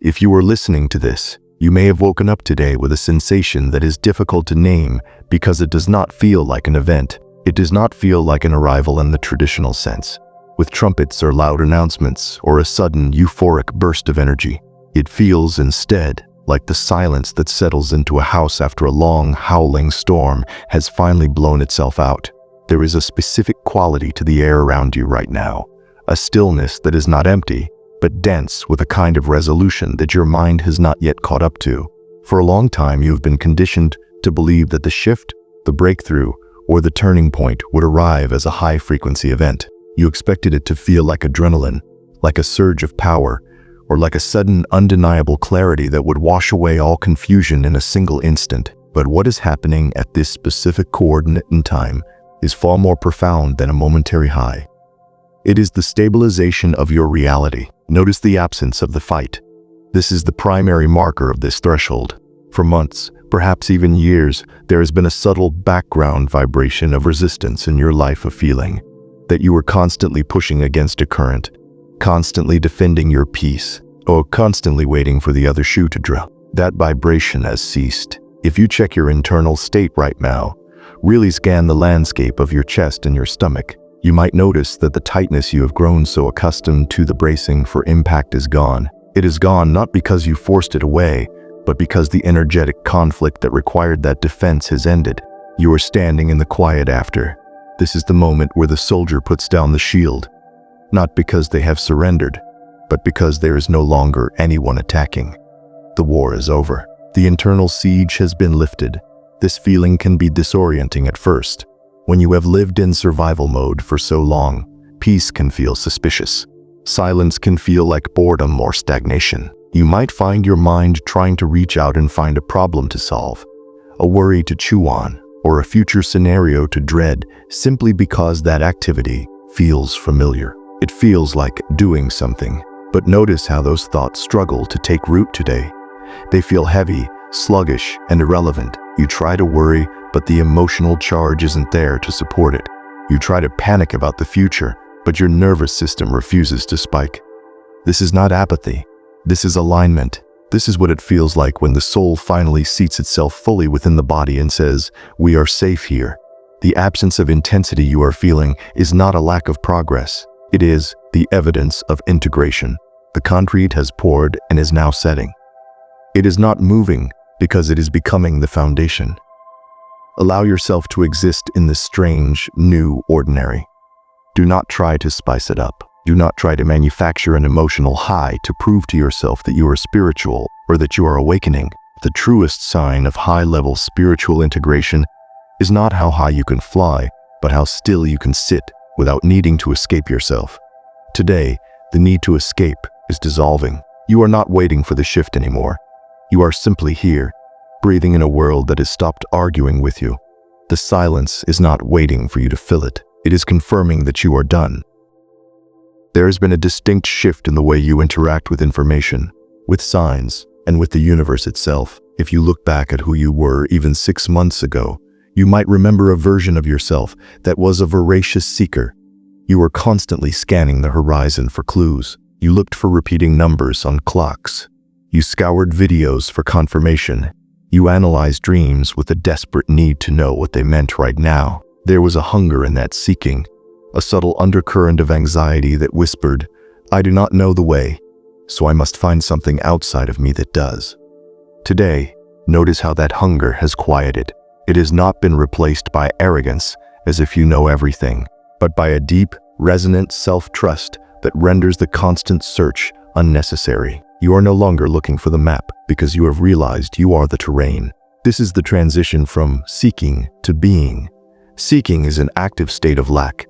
If you are listening to this, you may have woken up today with a sensation that is difficult to name because it does not feel like an event. It does not feel like an arrival in the traditional sense, with trumpets or loud announcements or a sudden euphoric burst of energy. It feels instead like the silence that settles into a house after a long, howling storm has finally blown itself out. There is a specific quality to the air around you right now, a stillness that is not empty, but dense with a kind of resolution that your mind has not yet caught up to. For a long time, you have been conditioned to believe that the shift, the breakthrough, or the turning point would arrive as a high-frequency event. You expected it to feel like adrenaline, like a surge of power, or like a sudden, undeniable clarity that would wash away all confusion in a single instant. But what is happening at this specific coordinate in time is far more profound than a momentary high. It is the stabilization of your reality. Notice the absence of the fight. This is the primary marker of this threshold. For months, perhaps even years, there has been a subtle background vibration of resistance in your life of feeling that you were constantly pushing against a current, constantly defending your peace, or constantly waiting for the other shoe to drop. That vibration has ceased. If you check your internal state right now, really scan the landscape of your chest and your stomach, you might notice that the tightness you have grown so accustomed to the bracing for impact is gone. It is gone not because you forced it away, but because the energetic conflict that required that defense has ended. You are standing in the quiet after. This is the moment where the soldier puts down the shield, not because they have surrendered, but because there is no longer anyone attacking. The war is over. The internal siege has been lifted. This feeling can be disorienting at first. When you have lived in survival mode for so long, peace can feel suspicious. Silence can feel like boredom or stagnation. You might find your mind trying to reach out and find a problem to solve, a worry to chew on, or a future scenario to dread simply because that activity feels familiar. It feels like doing something. But notice how those thoughts struggle to take root today. They feel heavy, sluggish, and irrelevant. You try to worry, but the emotional charge isn't there to support it. You try to panic about the future, but your nervous system refuses to spike. This is not apathy. This is alignment. This is what it feels like when the soul finally seats itself fully within the body and says, "We are safe here." The absence of intensity you are feeling is not a lack of progress. It is the evidence of integration. The concrete has poured and is now setting. It is not moving because it is becoming the foundation. Allow yourself to exist in this strange, new ordinary. Do not try to spice it up. Do not try to manufacture an emotional high to prove to yourself that you are spiritual or that you are awakening. The truest sign of high-level spiritual integration is not how high you can fly, but how still you can sit without needing to escape yourself. Today, the need to escape is dissolving. You are not waiting for the shift anymore. You are simply here, breathing in a world that has stopped arguing with you. The silence is not waiting for you to fill it. It is confirming that you are done. There has been a distinct shift in the way you interact with information, with signs, and with the universe itself. If you look back at who you were even 6 months ago, you might remember a version of yourself that was a voracious seeker. You were constantly scanning the horizon for clues. You looked for repeating numbers on clocks. You scoured videos for confirmation. You analyzed dreams with a desperate need to know what they meant right now. There was a hunger in that seeking, a subtle undercurrent of anxiety that whispered, "I do not know the way, so I must find something outside of me that does." Today, notice how that hunger has quieted. It has not been replaced by arrogance, as if you know everything, but by a deep, resonant self-trust that renders the constant search unnecessary. You are no longer looking for the map because you have realized you are the terrain. This is the transition from seeking to being. Seeking is an active state of lack.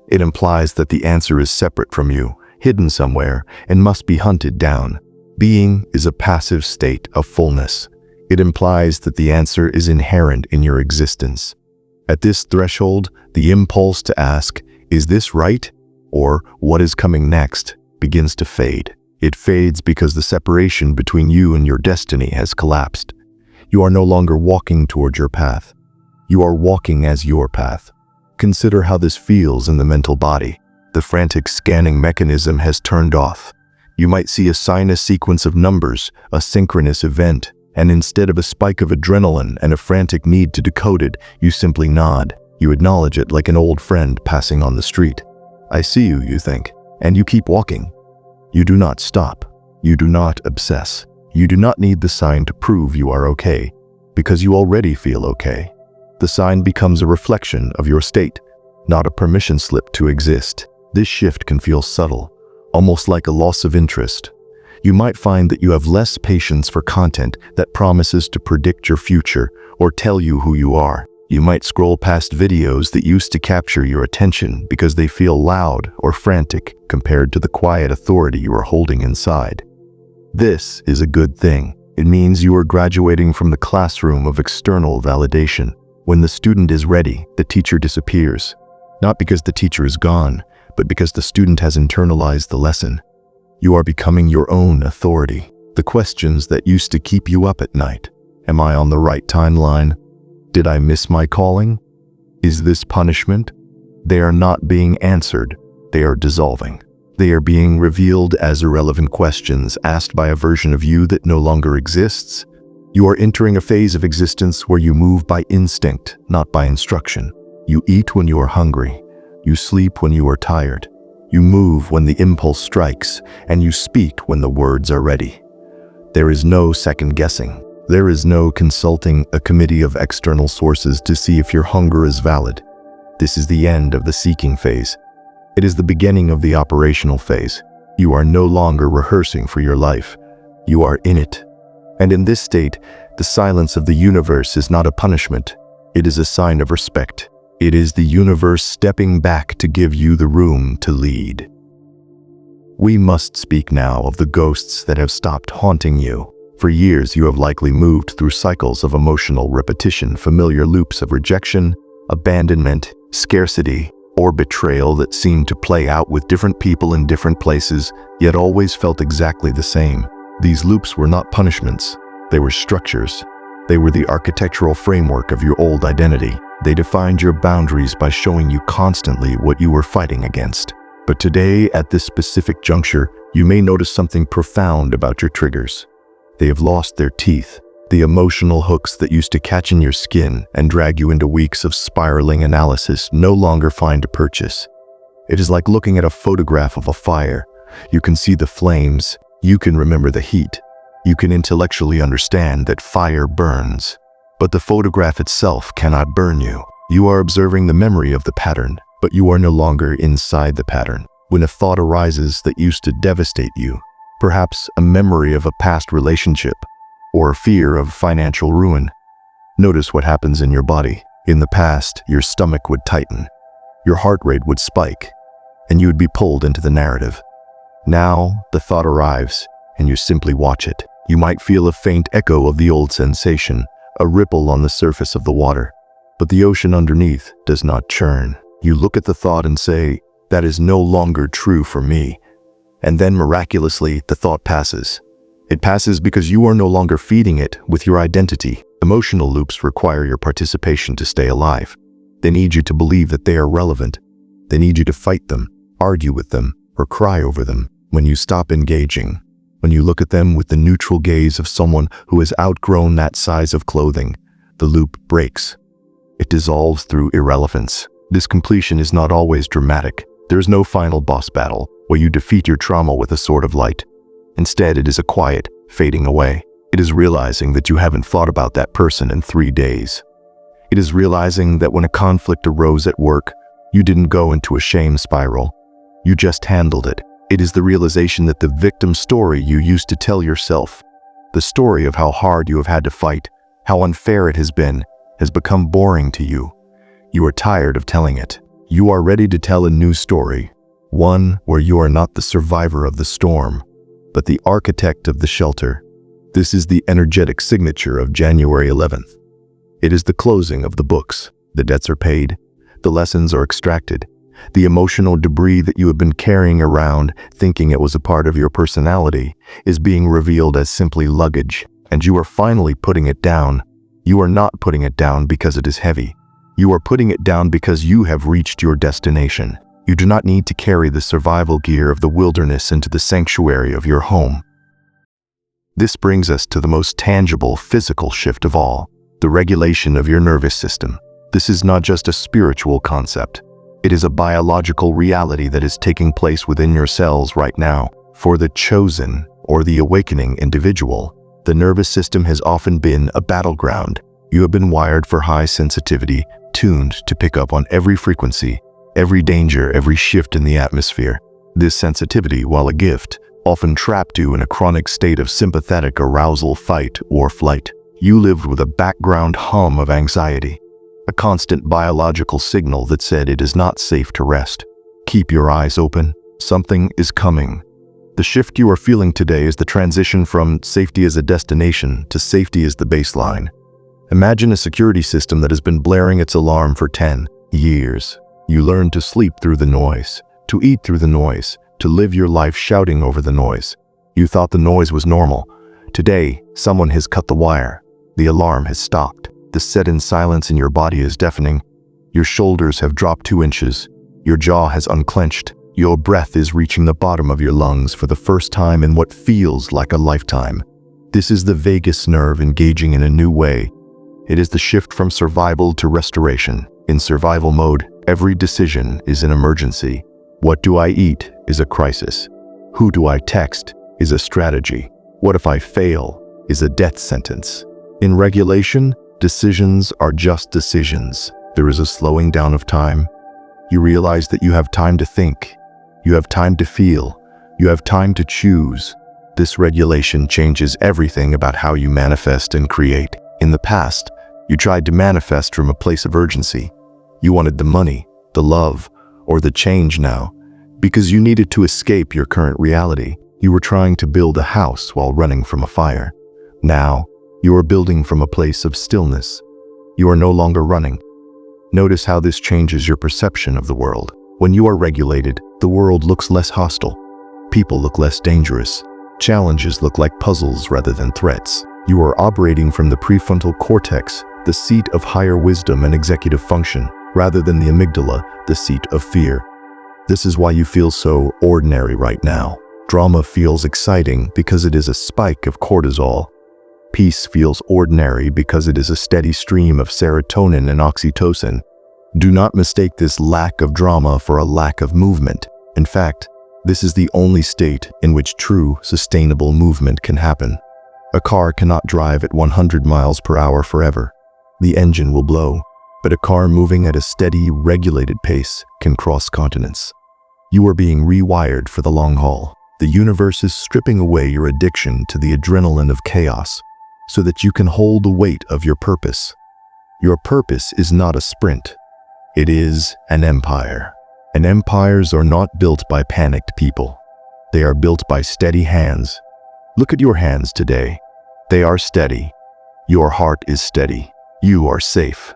It implies that the answer is separate from you, hidden somewhere, and must be hunted down. Being is a passive state of fullness. It implies that the answer is inherent in your existence. At this threshold, the impulse to ask, "Is this right?" or "What is coming next?" begins to fade. It fades because the separation between you and your destiny has collapsed. You are no longer walking toward your path. You are walking as your path. Consider how this feels in the mental body. The frantic scanning mechanism has turned off. You might see a sign, a sequence of numbers, a synchronous event, and instead of a spike of adrenaline and a frantic need to decode it, you simply nod. You acknowledge it like an old friend passing on the street. I see you, you think, and you keep walking. You do not stop. You do not obsess. You do not need the sign to prove you are okay, because you already feel okay. The sign becomes a reflection of your state, not a permission slip to exist. This shift can feel subtle, almost like a loss of interest. You might find that you have less patience for content that promises to predict your future or tell you who you are. You might scroll past videos that used to capture your attention because they feel loud or frantic compared to the quiet authority you are holding inside. This is a good thing. It means you are graduating from the classroom of external validation. When the student is ready, the teacher disappears. Not because the teacher is gone, but because the student has internalized the lesson. You are becoming your own authority. The questions that used to keep you up at night. Am I on the right timeline? Did I miss my calling? Is this punishment? They are not being answered. They are dissolving. They are being revealed as irrelevant questions asked by a version of you that no longer exists. You are entering a phase of existence where you move by instinct, not by instruction. You eat when you are hungry. You sleep when you are tired. You move when the impulse strikes, and you speak when the words are ready. There is no second guessing. There is no consulting a committee of external sources to see if your hunger is valid. This is the end of the seeking phase. It is the beginning of the operational phase. You are no longer rehearsing for your life. You are in it. And in this state, the silence of the universe is not a punishment. It is a sign of respect. It is the universe stepping back to give you the room to lead. We must speak now of the ghosts that have stopped haunting you. For years, you have likely moved through cycles of emotional repetition, familiar loops of rejection, abandonment, scarcity, or betrayal that seemed to play out with different people in different places, yet always felt exactly the same. These loops were not punishments. They were structures. They were the architectural framework of your old identity. They defined your boundaries by showing you constantly what you were fighting against. But today, at this specific juncture, you may notice something profound about your triggers. They have lost their teeth. The emotional hooks that used to catch in your skin and drag you into weeks of spiraling analysis no longer find a purchase. It is like looking at a photograph of a fire. You can see the flames. You can remember the heat. You can intellectually understand that fire burns. But the photograph itself cannot burn you. You are observing the memory of the pattern, but you are no longer inside the pattern. When a thought arises that used to devastate you, perhaps a memory of a past relationship, or a fear of financial ruin, notice what happens in your body. In the past, your stomach would tighten, your heart rate would spike, and you would be pulled into the narrative. Now, the thought arrives, and you simply watch it. You might feel a faint echo of the old sensation, a ripple on the surface of the water, but the ocean underneath does not churn. You look at the thought and say, "That is no longer true for me." And then miraculously, the thought passes. It passes because you are no longer feeding it with your identity. Emotional loops require your participation to stay alive. They need you to believe that they are relevant. They need you to fight them, argue with them, or cry over them. When you stop engaging, when you look at them with the neutral gaze of someone who has outgrown that size of clothing, the loop breaks. It dissolves through irrelevance. This completion is not always dramatic. There is no final boss battle where you defeat your trauma with a sword of light. Instead, it is a quiet fading away. It is realizing that you haven't thought about that person in 3 days. It is realizing that when a conflict arose at work, you didn't go into a shame spiral. You just handled it. It is the realization that the victim story you used to tell yourself, the story of how hard you have had to fight, how unfair it has become boring to you. You are tired of telling it. You are ready to tell a new story, one where you are not the survivor of the storm, but the architect of the shelter. This is the energetic signature of January 11th. It is the closing of the books. The debts are paid. The lessons are extracted. The emotional debris that you have been carrying around, thinking it was a part of your personality, is being revealed as simply luggage, and you are finally putting it down. You are not putting it down because it is heavy. You are putting it down because you have reached your destination. You do not need to carry the survival gear of the wilderness into the sanctuary of your home. This brings us to the most tangible physical shift of all, the regulation of your nervous system. This is not just a spiritual concept. It is a biological reality that is taking place within your cells right now. For the chosen or the awakening individual, the nervous system has often been a battleground. You have been wired for high sensitivity, tuned to pick up on every frequency, every danger, every shift in the atmosphere. This sensitivity, while a gift, often trapped you in a chronic state of sympathetic arousal, fight or flight. You lived with a background hum of anxiety, a constant biological signal that said it is not safe to rest. Keep your eyes open. Something is coming. The shift you are feeling today is the transition from safety as a destination to safety as the baseline. Imagine a security system that has been blaring its alarm for 10 years. You learned to sleep through the noise, to eat through the noise, to live your life shouting over the noise. You thought the noise was normal. Today, someone has cut the wire. The alarm has stopped. The set-in silence in your body is deafening. Your shoulders have dropped 2 inches. Your jaw has unclenched. Your breath is reaching the bottom of your lungs for the first time in what feels like a lifetime. This is the vagus nerve engaging in a new way. It is the shift from survival to restoration. In survival mode, every decision is an emergency. What do I eat is a crisis. Who do I text is a strategy. What if I fail is a death sentence. In regulation, decisions are just decisions. There is a slowing down of time. You realize that you have time to think. You have time to feel. You have time to choose. This regulation changes everything about how you manifest and create. In the past, you tried to manifest from a place of urgency. You wanted the money, the love, or the change now, because you needed to escape your current reality. You were trying to build a house while running from a fire. Now, you are building from a place of stillness. You are no longer running. Notice how this changes your perception of the world. When you are regulated, the world looks less hostile. People look less dangerous. Challenges look like puzzles rather than threats. You are operating from the prefrontal cortex, the seat of higher wisdom and executive function, rather than the amygdala, the seat of fear. This is why you feel so ordinary right now. Drama feels exciting because it is a spike of cortisol. Peace feels ordinary because it is a steady stream of serotonin and oxytocin. Do not mistake this lack of drama for a lack of movement. In fact, this is the only state in which true, sustainable movement can happen. A car cannot drive at 100 miles per hour forever. The engine will blow, but a car moving at a steady, regulated pace can cross continents. You are being rewired for the long haul. The universe is stripping away your addiction to the adrenaline of chaos so that you can hold the weight of your purpose. Your purpose is not a sprint. It is an empire. And empires are not built by panicked people. They are built by steady hands. Look at your hands today. They are steady. Your heart is steady. You are safe.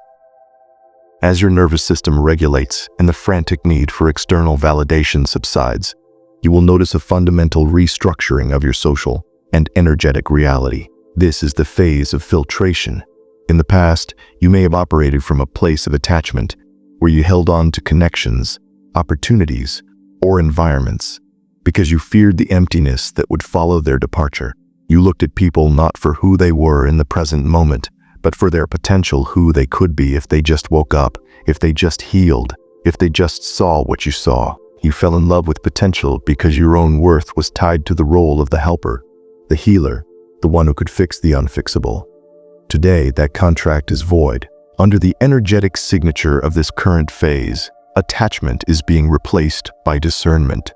As your nervous system regulates and the frantic need for external validation subsides, you will notice a fundamental restructuring of your social and energetic reality. This is the phase of filtration. In the past, you may have operated from a place of attachment where you held on to connections, opportunities, or environments because you feared the emptiness that would follow their departure. You looked at people not for who they were in the present moment, but for their potential, who they could be if they just woke up, if they just healed, if they just saw what you saw. You fell in love with potential because your own worth was tied to the role of the helper, the healer, the one who could fix the unfixable. Today, that contract is void. Under the energetic signature of this current phase, attachment is being replaced by discernment.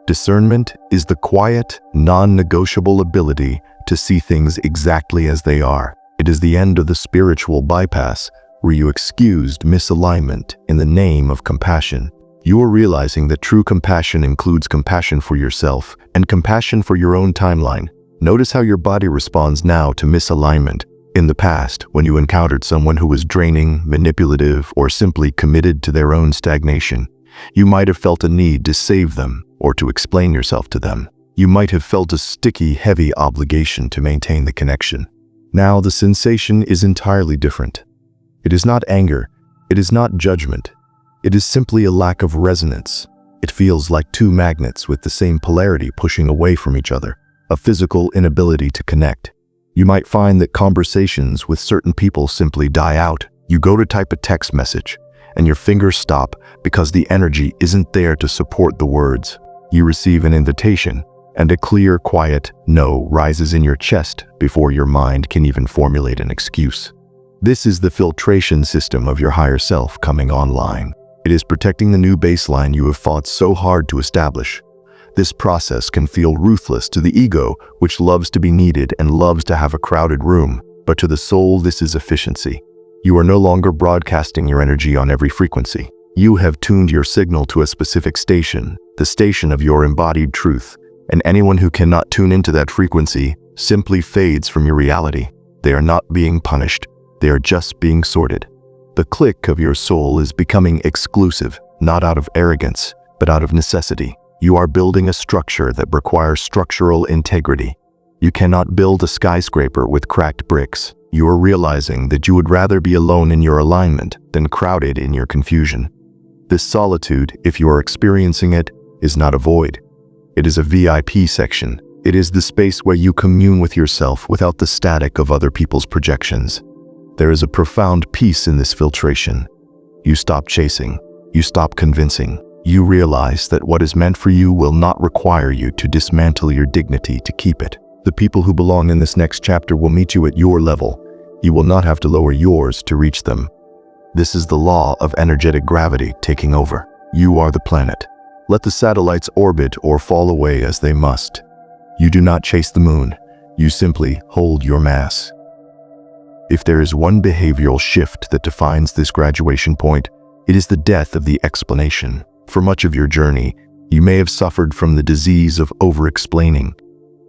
Discernment is the quiet, non-negotiable ability to see things exactly as they are. It is the end of the spiritual bypass where you excused misalignment in the name of compassion. You are realizing that true compassion includes compassion for yourself and compassion for your own timeline. Notice how your body responds now to misalignment. In the past, when you encountered someone who was draining, manipulative, or simply committed to their own stagnation, you might have felt a need to save them or to explain yourself to them. You might have felt a sticky, heavy obligation to maintain the connection. Now the sensation is entirely different. It is not anger. It is not judgment. It is simply a lack of resonance. It feels like two magnets with the same polarity pushing away from each other, a physical inability to connect. You might find that conversations with certain people simply die out. You go to type a text message, and your fingers stop because the energy isn't there to support the words. You receive an invitation, and a clear, quiet no rises in your chest before your mind can even formulate an excuse. This is the filtration system of your higher self coming online. It is protecting the new baseline you have fought so hard to establish. This process can feel ruthless to the ego, which loves to be needed and loves to have a crowded room, but to the soul this is efficiency. You are no longer broadcasting your energy on every frequency. You have tuned your signal to a specific station, the station of your embodied truth, and anyone who cannot tune into that frequency simply fades from your reality. They are not being punished, they are just being sorted. The click of your soul is becoming exclusive, not out of arrogance, but out of necessity. You are building a structure that requires structural integrity. You cannot build a skyscraper with cracked bricks. You are realizing that you would rather be alone in your alignment than crowded in your confusion. This solitude, if you are experiencing it, is not a void. It is a VIP section. It is the space where you commune with yourself without the static of other people's projections. There is a profound peace in this filtration. You stop chasing. You stop convincing. You realize that what is meant for you will not require you to dismantle your dignity to keep it. The people who belong in this next chapter will meet you at your level. You will not have to lower yours to reach them. This is the law of energetic gravity taking over. You are the planet. Let the satellites orbit or fall away as they must. You do not chase the moon. You simply hold your mass. If there is one behavioral shift that defines this graduation point, it is the death of the explanation. For much of your journey, you may have suffered from the disease of over-explaining.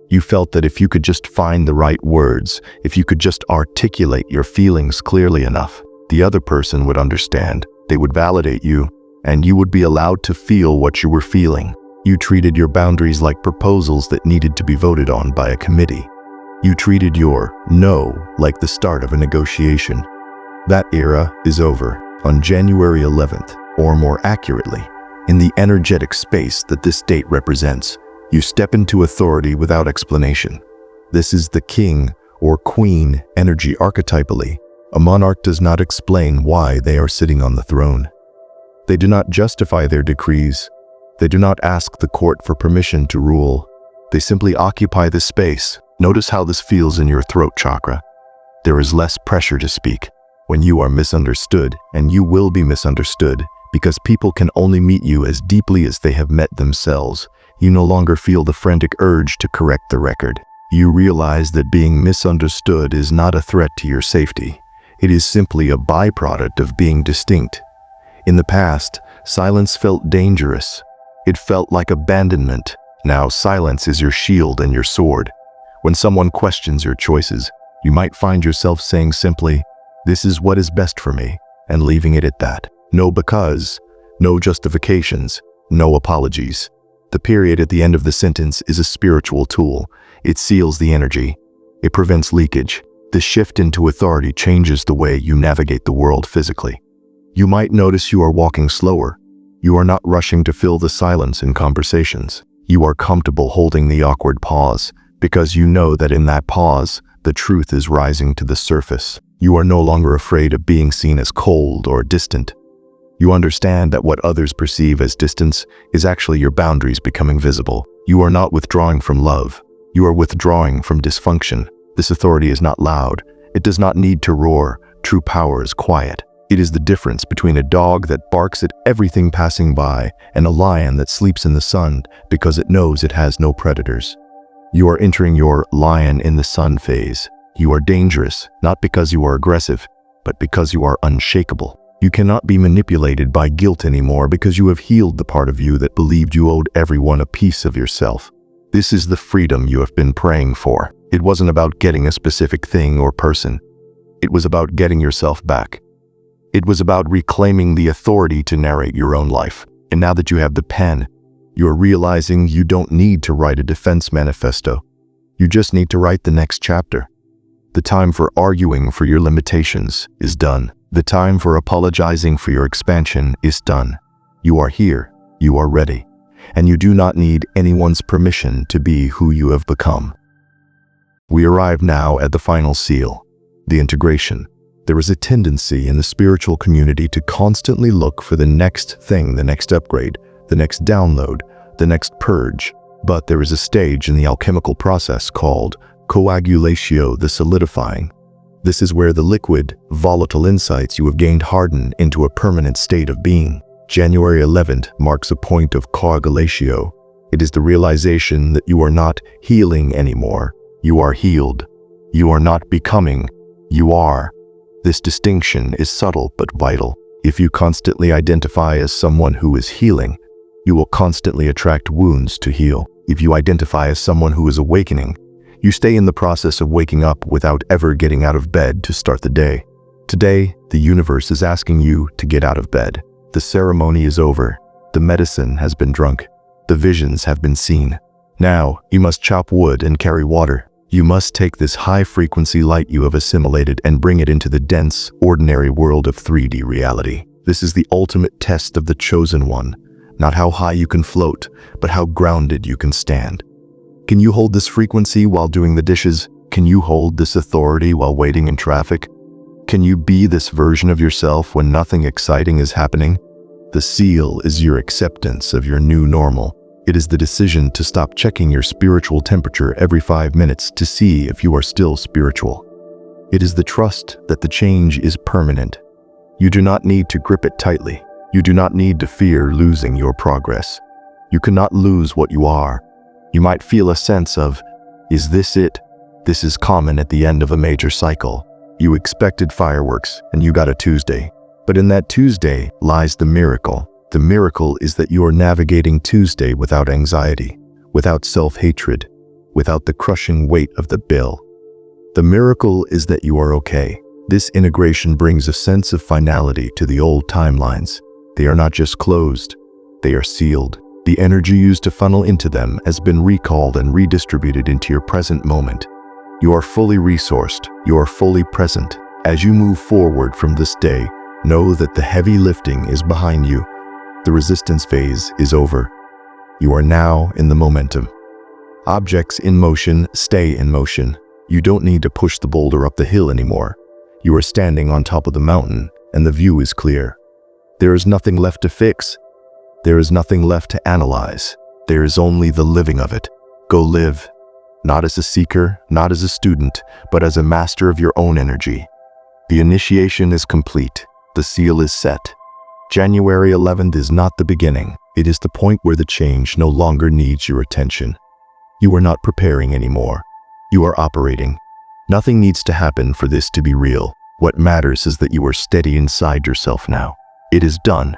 You felt that if you could just find the right words, if you could just articulate your feelings clearly enough, the other person would understand, they would validate you, and you would be allowed to feel what you were feeling. You treated your boundaries like proposals that needed to be voted on by a committee. You treated your no like the start of a negotiation. That era is over. On January 11th, or more accurately, in the energetic space that this date represents, you step into authority without explanation. This is the king or queen energy archetypally. A monarch does not explain why they are sitting on the throne. They do not justify their decrees. They do not ask the court for permission to rule. They simply occupy the space. Notice how this feels in your throat chakra. There is less pressure to speak. When you are misunderstood, and you will be misunderstood, because people can only meet you as deeply as they have met themselves, you no longer feel the frantic urge to correct the record. You realize that being misunderstood is not a threat to your safety. It is simply a byproduct of being distinct. In the past, silence felt dangerous. It felt like abandonment. Now silence is your shield and your sword. When someone questions your choices, you might find yourself saying simply, "This is what is best for me," and leaving it at that. No because, no justifications, no apologies. The period at the end of the sentence is a spiritual tool. It seals the energy. It prevents leakage. The shift into authority changes the way you navigate the world physically. You might notice you are walking slower. You are not rushing to fill the silence in conversations. You are comfortable holding the awkward pause, because you know that in that pause, the truth is rising to the surface. You are no longer afraid of being seen as cold or distant. You understand that what others perceive as distance is actually your boundaries becoming visible. You are not withdrawing from love. You are withdrawing from dysfunction. This authority is not loud. It does not need to roar. True power is quiet. It is the difference between a dog that barks at everything passing by and a lion that sleeps in the sun because it knows it has no predators. You are entering your lion in the sun phase. You are dangerous, not because you are aggressive, but because you are unshakable. You cannot be manipulated by guilt anymore because you have healed the part of you that believed you owed everyone a piece of yourself. This is the freedom you have been praying for. It wasn't about getting a specific thing or person. It was about getting yourself back. It was about reclaiming the authority to narrate your own life. And now that you have the pen, you are realizing you don't need to write a defense manifesto. You just need to write the next chapter. The time for arguing for your limitations is done. The time for apologizing for your expansion is done. You are here. You are ready, and you do not need anyone's permission to be who you have become. We arrive now at the final seal, the integration. There is a tendency in the spiritual community to constantly look for the next thing, the next upgrade, the next download, the next purge. But there is a stage in the alchemical process called coagulatio, the solidifying. This is where the liquid, volatile insights you have gained harden into a permanent state of being. January 11th marks a point of coagulatio. It is the realization that you are not healing anymore. You are healed. You are not becoming. You are. This distinction is subtle but vital. If you constantly identify as someone who is healing, you will constantly attract wounds to heal. If you identify as someone who is awakening, you stay in the process of waking up without ever getting out of bed to start the day. Today, the universe is asking you to get out of bed. The ceremony is over. The medicine has been drunk. The visions have been seen. Now, you must chop wood and carry water. You must take this high-frequency light you have assimilated and bring it into the dense, ordinary world of 3D reality. This is the ultimate test of the chosen one. Not how high you can float, but how grounded you can stand. Can you hold this frequency while doing the dishes? Can you hold this authority while waiting in traffic? Can you be this version of yourself when nothing exciting is happening? The seal is your acceptance of your new normal. It is the decision to stop checking your spiritual temperature every 5 minutes to see if you are still spiritual. It is the trust that the change is permanent. You do not need to grip it tightly. You do not need to fear losing your progress. You cannot lose what you are. You might feel a sense of, is this it? This is common at the end of a major cycle. You expected fireworks and you got a Tuesday. But in that Tuesday lies the miracle. The miracle is that you are navigating Tuesday without anxiety, without self-hatred, without the crushing weight of the bill. The miracle is that you are okay. This integration brings a sense of finality to the old timelines. They are not just closed, they are sealed. The energy used to funnel into them has been recalled and redistributed into your present moment. You are fully resourced, you are fully present. As you move forward from this day, know that the heavy lifting is behind you. The resistance phase is over. You are now in the momentum. Objects in motion stay in motion. You don't need to push the boulder up the hill anymore. You are standing on top of the mountain, and the view is clear. There is nothing left to fix. There is nothing left to analyze. There is only the living of it. Go live, not as a seeker, not as a student, but as a master of your own energy. The initiation is complete. The seal is set. January 11th is not the beginning. It is the point where the change no longer needs your attention. You are not preparing anymore. You are operating. Nothing needs to happen for this to be real. What matters is that you are steady inside yourself now. It is done.